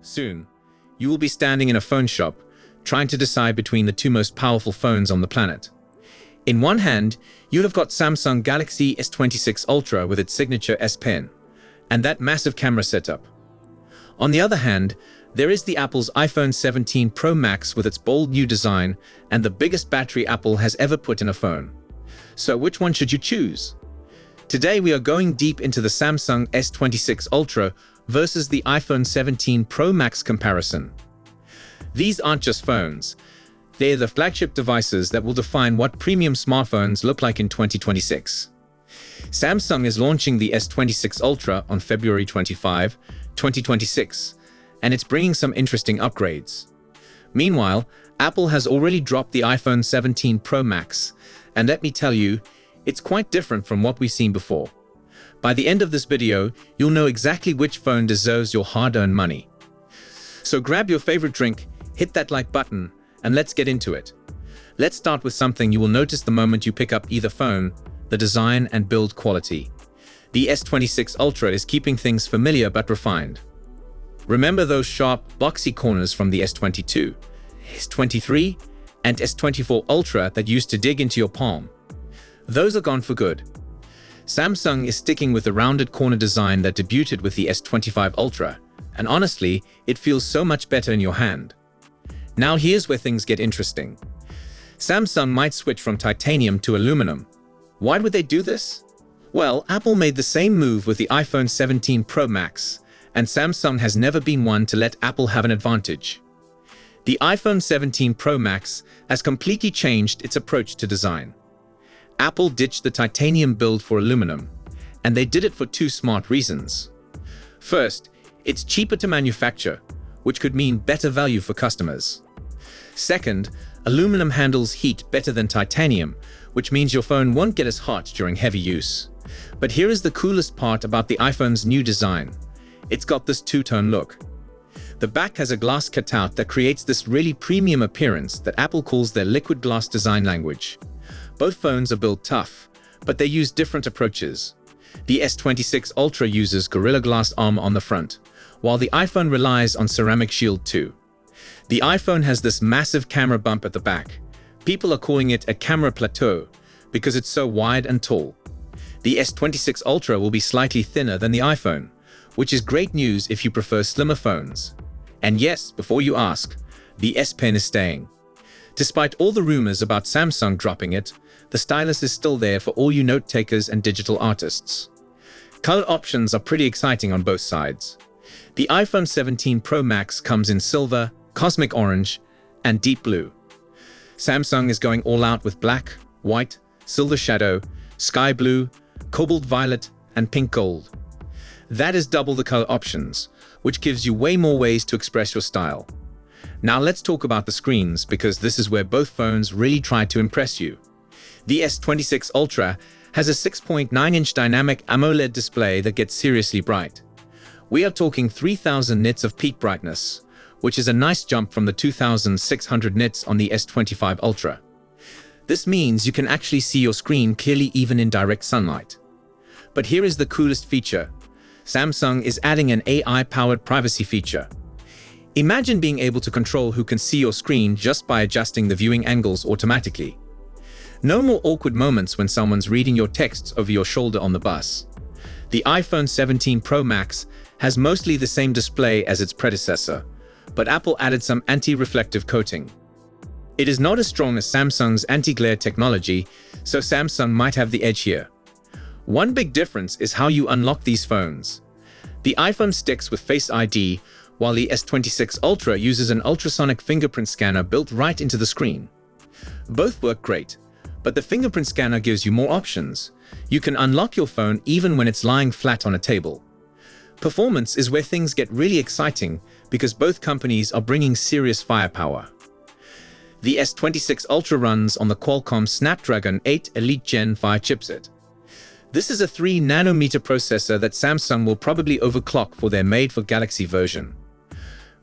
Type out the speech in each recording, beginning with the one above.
Soon, you will be standing in a phone shop, trying to decide between the two most powerful phones on the planet. In one hand, you'll have got Samsung Galaxy S26 Ultra with its signature S Pen, and that massive camera setup. On the other hand, there is the Apple's iPhone 17 Pro Max with its bold new design and the biggest battery Apple has ever put in a phone. So which one should you choose? Today we are going deep into the Samsung S26 Ultra versus the iPhone 17 Pro Max comparison. These aren't just phones. They're the flagship devices that will define what premium smartphones look like in 2026. Samsung is launching the S26 Ultra on February 25, 2026, and it's bringing some interesting upgrades. Meanwhile, Apple has already dropped the iPhone 17 Pro Max, and let me tell you, it's quite different from what we've seen before. By the end of this video, you'll know exactly which phone deserves your hard-earned money. So grab your favorite drink, hit that like button, and let's get into it. Let's start with something you will notice the moment you pick up either phone: the design and build quality. The S26 Ultra is keeping things familiar but refined. Remember those sharp, boxy corners from the S22, S23, and S24 Ultra that used to dig into your palm? Those are gone for good. Samsung is sticking with the rounded corner design that debuted with the S25 Ultra, and honestly, it feels so much better in your hand. Now here's where things get interesting. Samsung might switch from titanium to aluminum. Why would they do this? Well, Apple made the same move with the iPhone 17 Pro Max, and Samsung has never been one to let Apple have an advantage. The iPhone 17 Pro Max has completely changed its approach to design. Apple ditched the titanium build for aluminum, and they did it for two smart reasons. First, it's cheaper to manufacture, which could mean better value for customers. Second, aluminum handles heat better than titanium, which means your phone won't get as hot during heavy use. But here is the coolest part about the iPhone's new design. It's got this two-tone look. The back has a glass cutout that creates this really premium appearance that Apple calls their liquid glass design language. Both phones are built tough, but they use different approaches. The S26 Ultra uses Gorilla Glass armor on the front, while the iPhone relies on Ceramic Shield 2. The iPhone has this massive camera bump at the back. People are calling it a camera plateau because it's so wide and tall. The S26 Ultra will be slightly thinner than the iPhone, which is great news if you prefer slimmer phones. And yes, before you ask, the S Pen is staying. Despite all the rumors about Samsung dropping it, the stylus is still there for all you note takers and digital artists. Color options are pretty exciting on both sides. The iPhone 17 Pro Max comes in silver, cosmic orange, and deep blue. Samsung is going all out with black, white, silver shadow, sky blue, cobalt violet, and pink gold. That is double the color options, which gives you way more ways to express your style. Now let's talk about the screens, because this is where both phones really try to impress you. The S26 Ultra has a 6.9-inch dynamic AMOLED display that gets seriously bright. We are talking 3000 nits of peak brightness, which is a nice jump from the 2600 nits on the S25 Ultra. This means you can actually see your screen clearly even in direct sunlight. But here is the coolest feature. Samsung is adding an AI-powered privacy feature. Imagine being able to control who can see your screen just by adjusting the viewing angles automatically. No more awkward moments when someone's reading your texts over your shoulder on the bus. The iPhone 17 Pro Max has mostly the same display as its predecessor, but Apple added some anti-reflective coating. It is not as strong as Samsung's anti-glare technology, so Samsung might have the edge here. One big difference is how you unlock these phones. The iPhone sticks with Face ID, while the S26 Ultra uses an ultrasonic fingerprint scanner built right into the screen. Both work great, but the fingerprint scanner gives you more options. You can unlock your phone even when it's lying flat on a table. Performance is where things get really exciting because both companies are bringing serious firepower. The S26 Ultra runs on the Qualcomm Snapdragon 8 Elite Gen 5 chipset. This is a 3nm processor that Samsung will probably overclock for their made-for-Galaxy version.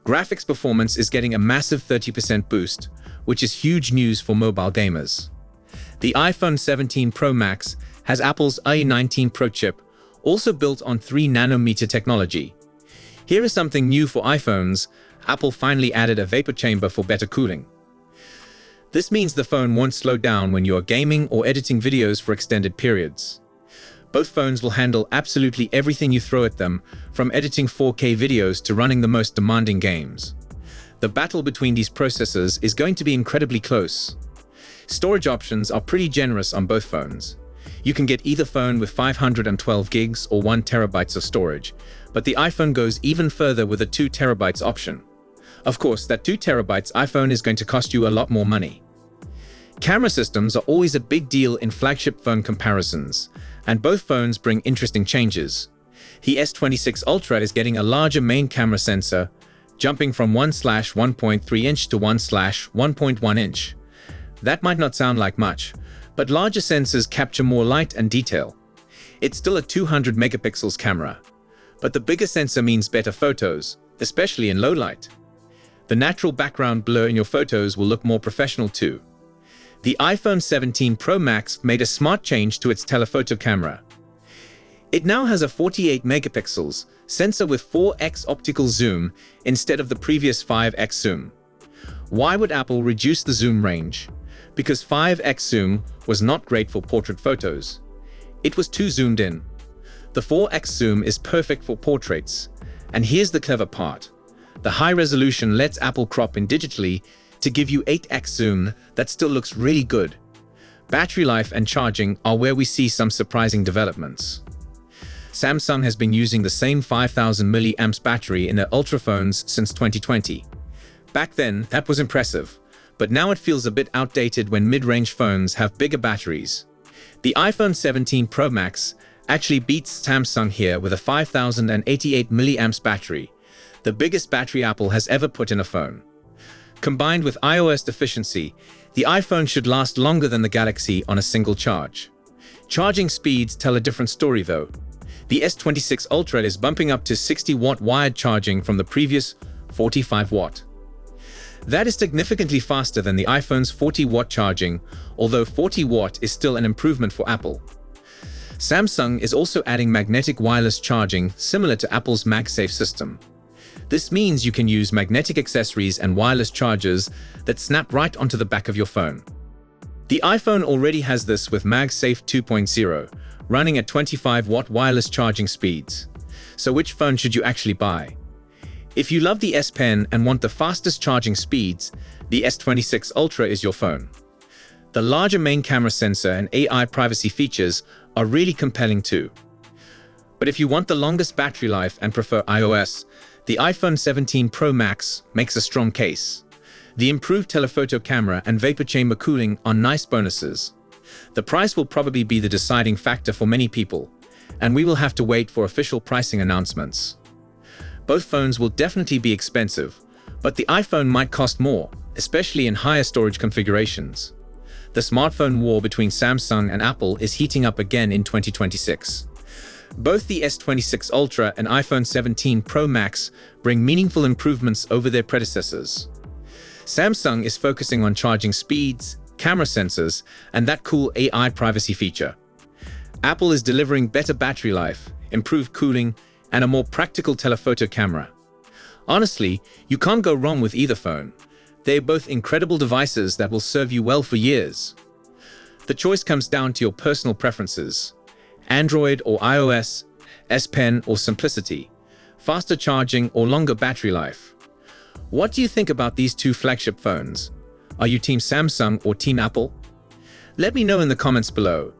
Graphics performance is getting a massive 30% boost, which is huge news for mobile gamers. The iPhone 17 Pro Max has Apple's A19 Pro chip, also built on 3nm technology. Here is something new for iPhones. Apple finally added a vapor chamber for better cooling. This means the phone won't slow down when you are gaming or editing videos for extended periods. Both phones will handle absolutely everything you throw at them, from editing 4K videos to running the most demanding games. The battle between these processors is going to be incredibly close. Storage options are pretty generous on both phones. You can get either phone with 512 gigs or 1 terabyte of storage, but the iPhone goes even further with a 2 terabytes option. Of course, that 2 terabytes iPhone is going to cost you a lot more money. Camera systems are always a big deal in flagship phone comparisons, and both phones bring interesting changes. The S26 Ultra is getting a larger main camera sensor, jumping from 1/1.3 inch to 1/1.1 inch. That might not sound like much, but larger sensors capture more light and detail. It's still a 200 megapixels camera, but the bigger sensor means better photos, especially in low light. The natural background blur in your photos will look more professional too. The iPhone 17 Pro Max made a smart change to its telephoto camera. It now has a 48 megapixels sensor with 4x optical zoom instead of the previous 5x zoom. Why would Apple reduce the zoom range? Because 5x zoom was not great for portrait photos. It was too zoomed in. The 4x zoom is perfect for portraits. And here's the clever part. The high resolution lets Apple crop in digitally to give you 8x zoom that still looks really good. Battery life and charging are where we see some surprising developments. Samsung has been using the same 5000 mAh battery in their Ultra phones since 2020. Back then, that was impressive, but now it feels a bit outdated when mid-range phones have bigger batteries. The iPhone 17 Pro Max actually beats Samsung here with a 5088 mAh battery, the biggest battery Apple has ever put in a phone. Combined with iOS efficiency, the iPhone should last longer than the Galaxy on a single charge. Charging speeds tell a different story though. The S26 Ultra is bumping up to 60-watt wired charging from the previous 45-watt. That is significantly faster than the iPhone's 40-watt charging, although 40-watt is still an improvement for Apple. Samsung is also adding magnetic wireless charging similar to Apple's MagSafe system. This means you can use magnetic accessories and wireless chargers that snap right onto the back of your phone. The iPhone already has this with MagSafe 2.0, running at 25-watt wireless charging speeds. So which phone should you actually buy? If you love the S Pen and want the fastest charging speeds, the S26 Ultra is your phone. The larger main camera sensor and AI privacy features are really compelling too. But if you want the longest battery life and prefer iOS, the iPhone 17 Pro Max makes a strong case. The improved telephoto camera and vapor chamber cooling are nice bonuses. The price will probably be the deciding factor for many people, and we will have to wait for official pricing announcements. Both phones will definitely be expensive, but the iPhone might cost more, especially in higher storage configurations. The smartphone war between Samsung and Apple is heating up again in 2026. Both the S26 Ultra and iPhone 17 Pro Max bring meaningful improvements over their predecessors. Samsung is focusing on charging speeds, camera sensors, and that cool AI privacy feature. Apple is delivering better battery life, improved cooling, and a more practical telephoto camera. Honestly, you can't go wrong with either phone. They're both incredible devices that will serve you well for years. The choice comes down to your personal preferences. Android or iOS, S Pen or simplicity, faster charging or longer battery life. What do you think about these two flagship phones? Are you Team Samsung or Team Apple? Let me know in the comments below.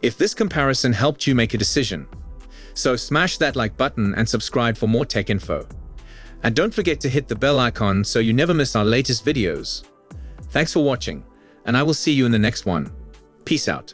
If this comparison helped you make a decision, so smash that like button and subscribe for more tech info. And don't forget to hit the bell icon so you never miss our latest videos. Thanks for watching, and I will see you in the next one. Peace out.